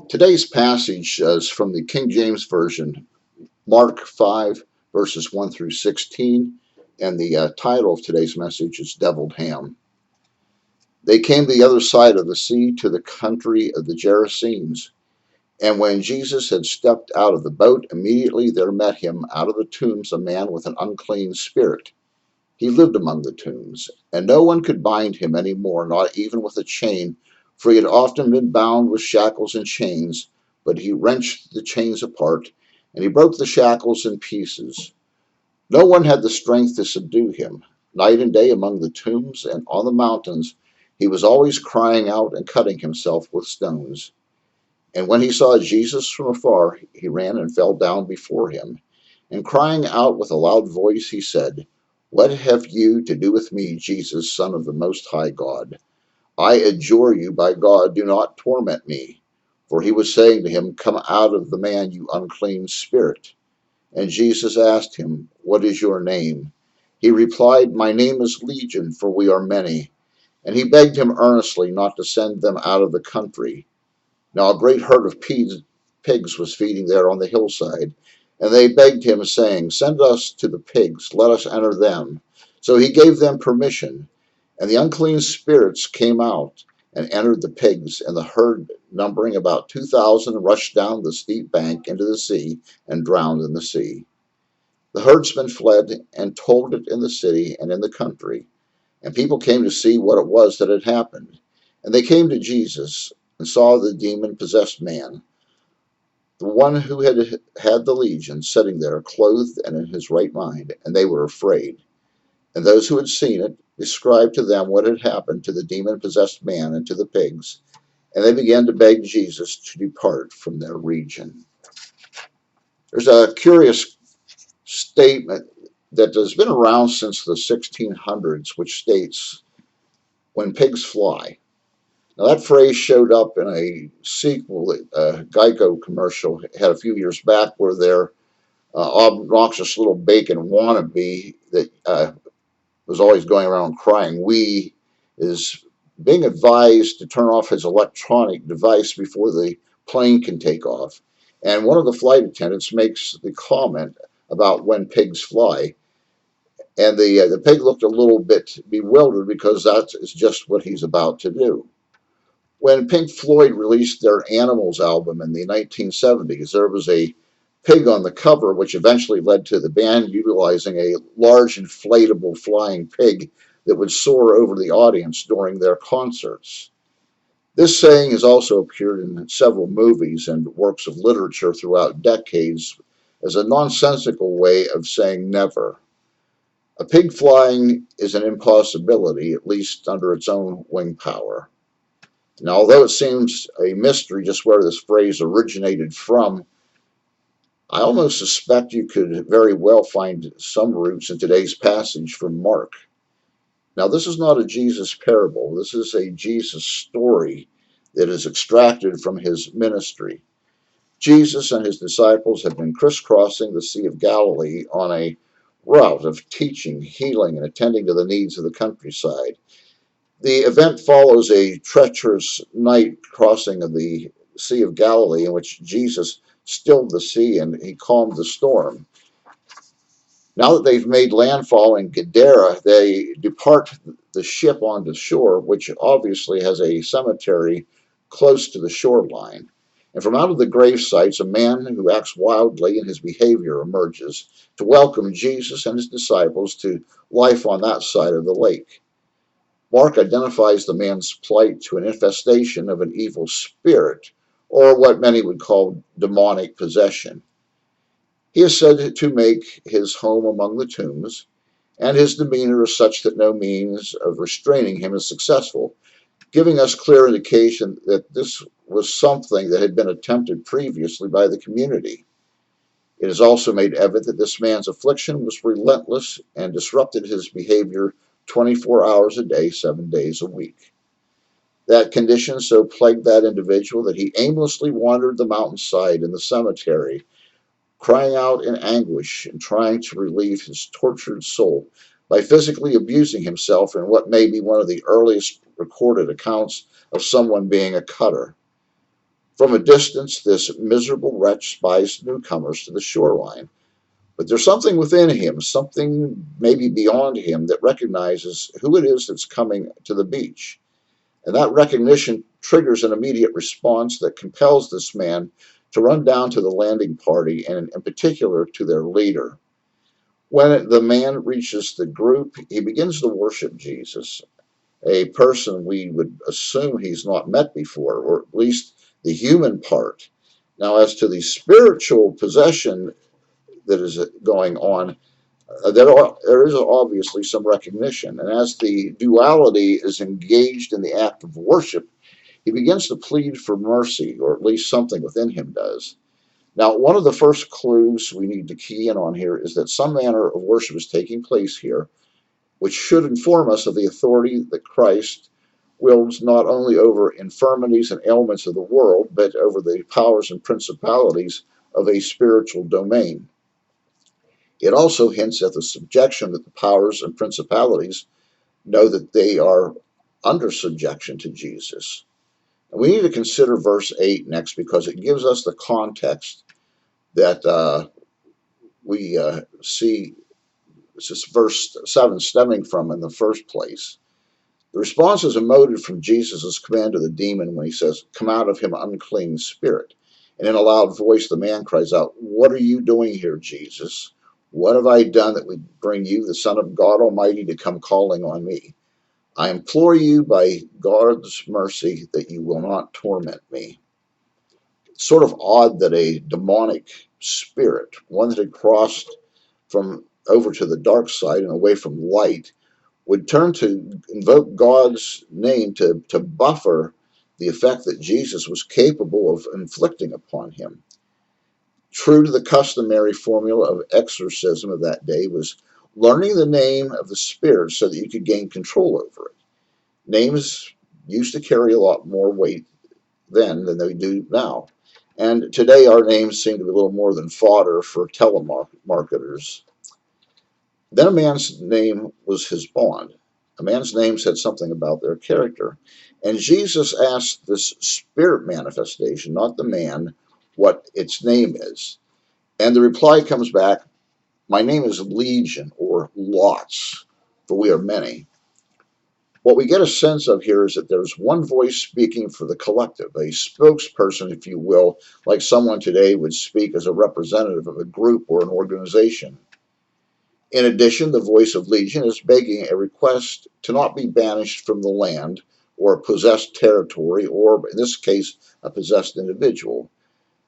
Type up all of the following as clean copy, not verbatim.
Today's passage is from the King James Version, Mark 5, verses 1 through 16, and the title of today's message is Deviled Ham. They came to the other side of the sea to the country of the Gerasenes. And when Jesus had stepped out of the boat, immediately there met him out of the tombs a man with an unclean spirit. He lived among the tombs, and no one could bind him any more, not even with a chain, for he had often been bound with shackles and chains. But he wrenched the chains apart, and he broke the shackles in pieces. No one had the strength to subdue him. Night and day among the tombs and on the mountains, he was always crying out and cutting himself with stones. And when he saw Jesus from afar, he ran and fell down before him. And crying out with a loud voice, he said, "What have you to do with me, Jesus, Son of the Most High God? I adjure you by God, do not torment me." For he was saying to him, "Come out of the man, you unclean spirit." And Jesus asked him, "What is your name?" He replied, "My name is Legion, for we are many." And he begged him earnestly not to send them out of the country. Now a great herd of pigs was feeding there on the hillside, and they begged him, saying, "Send us to the pigs, let us enter them." So he gave them permission, and the unclean spirits came out and entered the pigs, and the herd, numbering about 2,000, rushed down the steep bank into the sea and drowned in the sea. The herdsmen fled and told it in the city and in the country, and people came to see what it was that had happened. And they came to Jesus and saw the demon-possessed man, the one who had had the legion, sitting there, clothed and in his right mind, and they were afraid. And those who had seen it described to them what had happened to the demon-possessed man and to the pigs, and they began to beg Jesus to depart from their region. There's a curious statement that has been around since the 1600s, which states, "When pigs fly." Now, that phrase showed up in a sequel, a Geico commercial had a few years back, where their obnoxious little bacon wannabe that was always going around crying "wee" is being advised to turn off his electronic device before the plane can take off. And one of the flight attendants makes the comment about when pigs fly. And the pig looked a little bit bewildered, because that is just what he's about to do. When Pink Floyd released their Animals album in the 1970s, there was a pig on the cover, which eventually led to the band utilizing a large inflatable flying pig that would soar over the audience during their concerts. This saying has also appeared in several movies and works of literature throughout decades as a nonsensical way of saying never. A pig flying is an impossibility, at least under its own wing power. Now, although it seems a mystery just where this phrase originated from, I almost suspect you could very well find some roots in today's passage from Mark. Now, this is not a Jesus parable. This is a Jesus story that is extracted from his ministry. Jesus and his disciples have been crisscrossing the Sea of Galilee on a route of teaching, healing, and attending to the needs of the countryside. The event follows a treacherous night crossing of the Sea of Galilee, in which Jesus stilled the sea and he calmed the storm. Now that they've made landfall in Gadara, they depart the ship onto shore, which obviously has a cemetery close to the shoreline. And from out of the grave sites, a man who acts wildly in his behavior emerges to welcome Jesus and his disciples to life on that side of the lake. Mark identifies the man's plight to an infestation of an evil spirit, or what many would call demonic possession. He is said to make his home among the tombs, and his demeanor is such that no means of restraining him is successful, giving us clear indication that this was something that had been attempted previously by the community. It is also made evident that this man's affliction was relentless and disrupted his behavior 24 hours a day, 7 days a week. That condition so plagued that individual that he aimlessly wandered the mountainside and the cemetery, crying out in anguish and trying to relieve his tortured soul by physically abusing himself in what may be one of the earliest recorded accounts of someone being a cutter. From a distance, this miserable wretch spies newcomers to the shoreline. But there's something within him, something maybe beyond him, that recognizes who it is that's coming to the beach. And that recognition triggers an immediate response that compels this man to run down to the landing party, and in particular to their leader. When the man reaches the group, he begins to worship Jesus, a person we would assume he's not met before, or at least the human part. Now, as to the spiritual possession that is going on, there is obviously some recognition. And as the duality is engaged in the act of worship, he begins to plead for mercy, or at least something within him does. Now, one of the first clues we need to key in on here is that some manner of worship is taking place here, which should inform us of the authority that Christ wields not only over infirmities and ailments of the world, but over the powers and principalities of a spiritual domain. It also hints at the subjection that the powers and principalities know that they are under subjection to Jesus. And we need to consider verse 8 next, because it gives us the context that we see this is verse 7 stemming from in the first place. The response is emoted from Jesus' command to the demon when he says, "Come out of him, unclean spirit." And in a loud voice, the man cries out, "What are you doing here, Jesus? What have I done that would bring you, the Son of God Almighty, to come calling on me? I implore you by God's mercy that you will not torment me." It's sort of odd that a demonic spirit, one that had crossed from over to the dark side and away from light, would turn to invoke God's name to buffer the effect that Jesus was capable of inflicting upon him. True to the customary formula of exorcism of that day was learning the name of the spirit so that you could gain control over it. Names used to carry a lot more weight then than they do now. And today our names seem to be a little more than fodder for telemarketers. Then a man's name was his bond. A man's name said something about their character. And Jesus asked this spirit manifestation, not the man, what its name is. And the reply comes back, "My name is Legion," or lots, for we are many. What we get a sense of here is that there's one voice speaking for the collective, a spokesperson, if you will, like someone today would speak as a representative of a group or an organization. In addition, the voice of Legion is begging a request to not be banished from the land or a possessed territory, or in this case, a possessed individual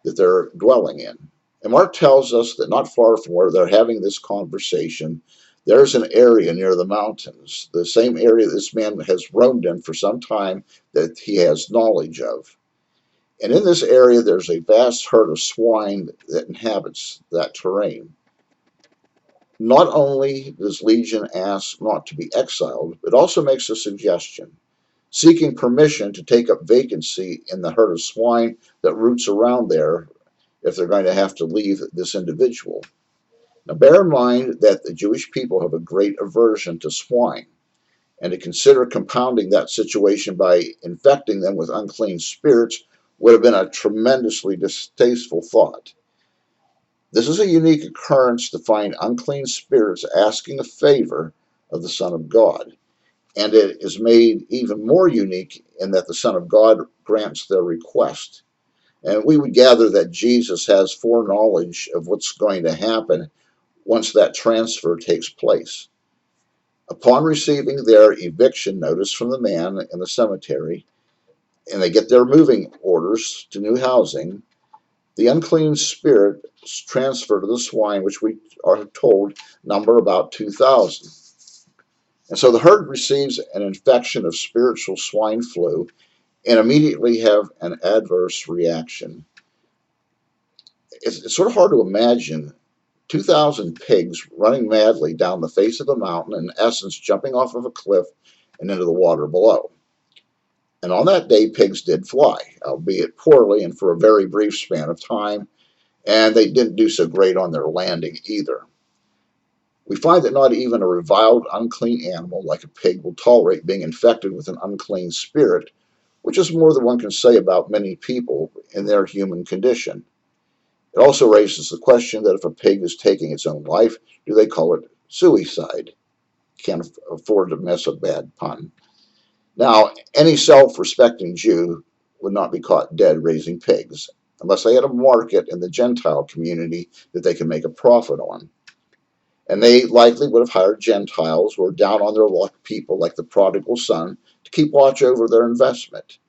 that they're dwelling in. And Mark tells us that not far from where they're having this conversation, there's an area near the mountains, the same area this man has roamed in for some time that he has knowledge of. And in this area, there's a vast herd of swine that inhabits that terrain. Not only does Legion ask not to be exiled, but also makes a suggestion, seeking permission to take up vacancy in the herd of swine that roots around there if they're going to have to leave this individual. Now, bear in mind that the Jewish people have a great aversion to swine, and to consider compounding that situation by infecting them with unclean spirits would have been a tremendously distasteful thought. This is a unique occurrence to find unclean spirits asking a favor of the Son of God. And it is made even more unique in that the Son of God grants their request. And we would gather that Jesus has foreknowledge of what's going to happen once that transfer takes place. Upon receiving their eviction notice from the man in the cemetery, and they get their moving orders to new housing, the unclean spirit is transferred to the swine, which we are told number about 2,000. And so the herd receives an infection of spiritual swine flu and immediately have an adverse reaction. It's sort of hard to imagine 2,000 pigs running madly down the face of a mountain, in essence, jumping off of a cliff and into the water below. And on that day, pigs did fly, albeit poorly and for a very brief span of time, and they didn't do so great on their landing either. We find that not even a reviled, unclean animal like a pig will tolerate being infected with an unclean spirit, which is more than one can say about many people in their human condition. It also raises the question that if a pig is taking its own life, do they call it suicide? Can't afford to miss a bad pun. Now, any self-respecting Jew would not be caught dead raising pigs, unless they had a market in the Gentile community that they could make a profit on. And they likely would have hired Gentiles who were down on their luck people like the prodigal son to keep watch over their investment.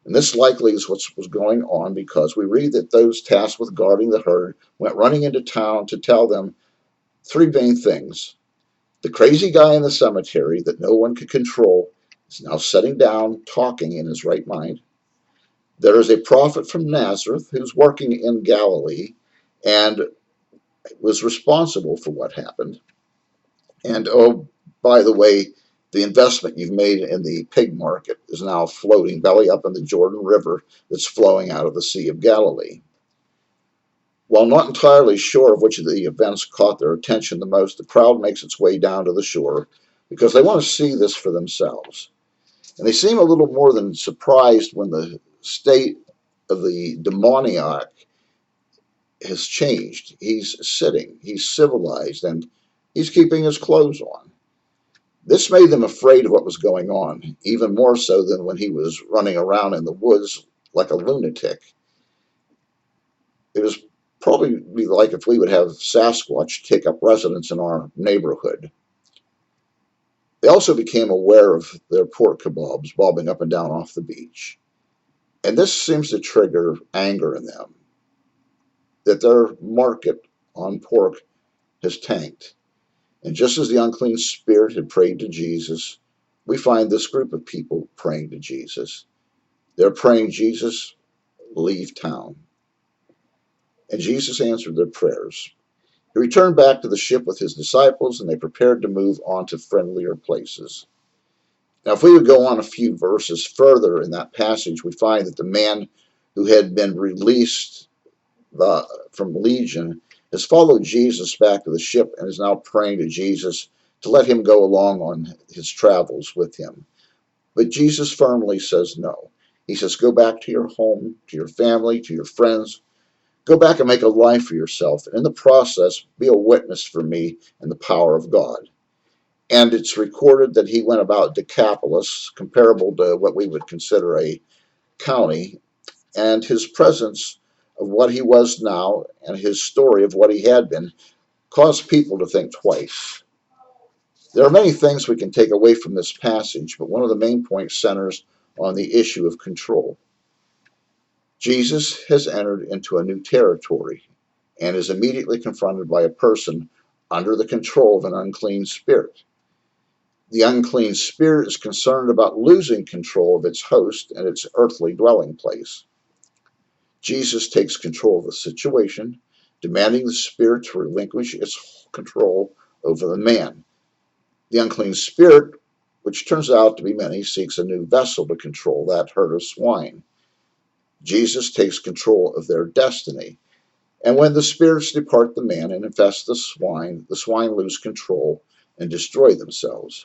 And this likely is what was going on, because we read that those tasked with guarding the herd went running into town to tell them three main things. The crazy guy in the cemetery that no one could control is now sitting down, talking in his right mind. There is a prophet from Nazareth who's working in Galilee and was responsible for what happened. And oh, by the way, the investment you've made in the pig market is now floating belly up in the Jordan River that's flowing out of the Sea of Galilee. While not entirely sure of which of the events caught their attention the most, the crowd makes its way down to the shore because they want to see this for themselves. And they seem a little more than surprised when the state of the demoniac has changed. He's sitting, he's civilized, and he's keeping his clothes on. This made them afraid of what was going on, even more so than when he was running around in the woods like a lunatic. It was probably like if we would have Sasquatch take up residence in our neighborhood. They also became aware of their pork kebabs bobbing up and down off the beach. And this seems to trigger anger in them, that their market on pork has tanked. And just as the unclean spirit had prayed to Jesus, we find this group of people praying to Jesus. They're praying, Jesus, leave town. And Jesus answered their prayers. He returned back to the ship with his disciples, and they prepared to move on to friendlier places. Now, if we would go on a few verses further in that passage, we find that the man who had been released from Legion has followed Jesus back to the ship and is now praying to Jesus to let him go along on his travels with him. But Jesus firmly says no. He says, go back to your home, to your family, to your friends. Go back and make a life for yourself. And in the process, be a witness for me and the power of God. And it's recorded that he went about Decapolis, comparable to what we would consider a county, and his presence of what he was now and his story of what he had been caused people to think twice. There are many things we can take away from this passage, but one of the main points centers on the issue of control. Jesus has entered into a new territory and is immediately confronted by a person under the control of an unclean spirit. The unclean spirit is concerned about losing control of its host and its earthly dwelling place. Jesus takes control of the situation, demanding the spirit to relinquish its control over the man. The unclean spirit, which turns out to be many, seeks a new vessel to control that herd of swine. Jesus takes control of their destiny. And when the spirits depart the man and infest the swine lose control and destroy themselves.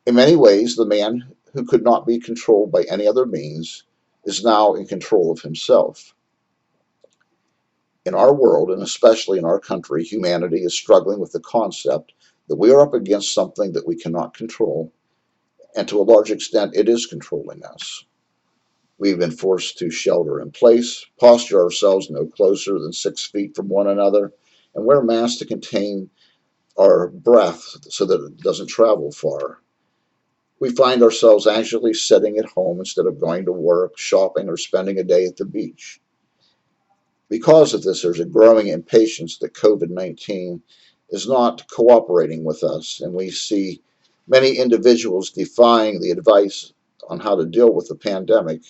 In many ways, the man who could not be controlled by any other means is now in control of himself. In our world, and especially in our country, humanity is struggling with the concept that we are up against something that we cannot control, and to a large extent, it is controlling us. We've been forced to shelter in place, posture ourselves no closer than 6 feet from one another, and wear masks to contain our breath so that it doesn't travel far. We find ourselves anxiously sitting at home instead of going to work, shopping, or spending a day at the beach. Because of this, there's a growing impatience that COVID-19 is not cooperating with us, and we see many individuals defying the advice on how to deal with the pandemic,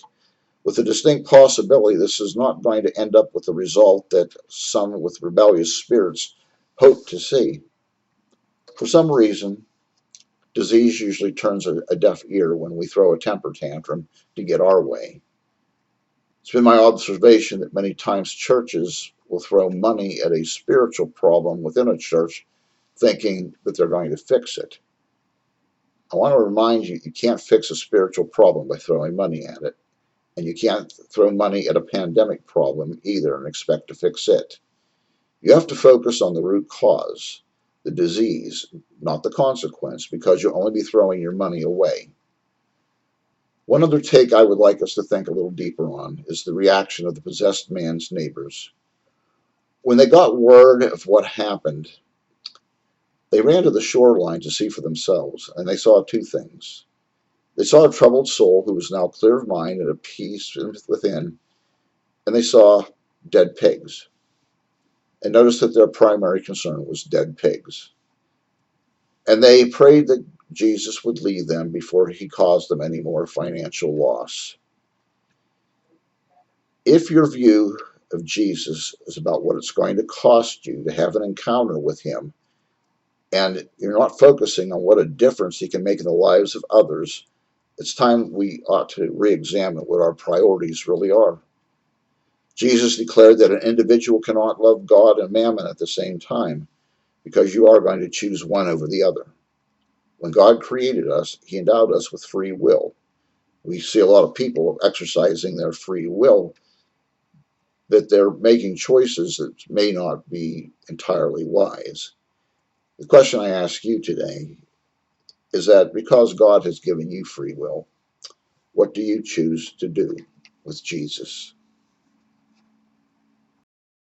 with the distinct possibility this is not going to end up with the result that some with rebellious spirits hope to see. For some reason, disease usually turns a deaf ear when we throw a temper tantrum to get our way. It's been my observation that many times churches will throw money at a spiritual problem within a church, thinking that they're going to fix it. I want to remind you, you can't fix a spiritual problem by throwing money at it. And you can't throw money at a pandemic problem either and expect to fix it. You have to focus on the root cause, the disease, not the consequence, because you'll only be throwing your money away. One other take I would like us to think a little deeper on is the reaction of the possessed man's neighbors. When they got word of what happened, they ran to the shoreline to see for themselves, and they saw two things. They saw a troubled soul who was now clear of mind and at peace within, and they saw dead pigs. And noticed that their primary concern was dead pigs. And they prayed that Jesus would leave them before he caused them any more financial loss. If your view of Jesus is about what it's going to cost you to have an encounter with him, and you're not focusing on what a difference he can make in the lives of others, it's time we ought to re-examine what our priorities really are. Jesus declared that an individual cannot love God and mammon at the same time, because you are going to choose one over the other. When God created us, he endowed us with free will. We see a lot of people exercising their free will, but they're making choices that may not be entirely wise. The question I ask you today is that because God has given you free will, what do you choose to do with Jesus?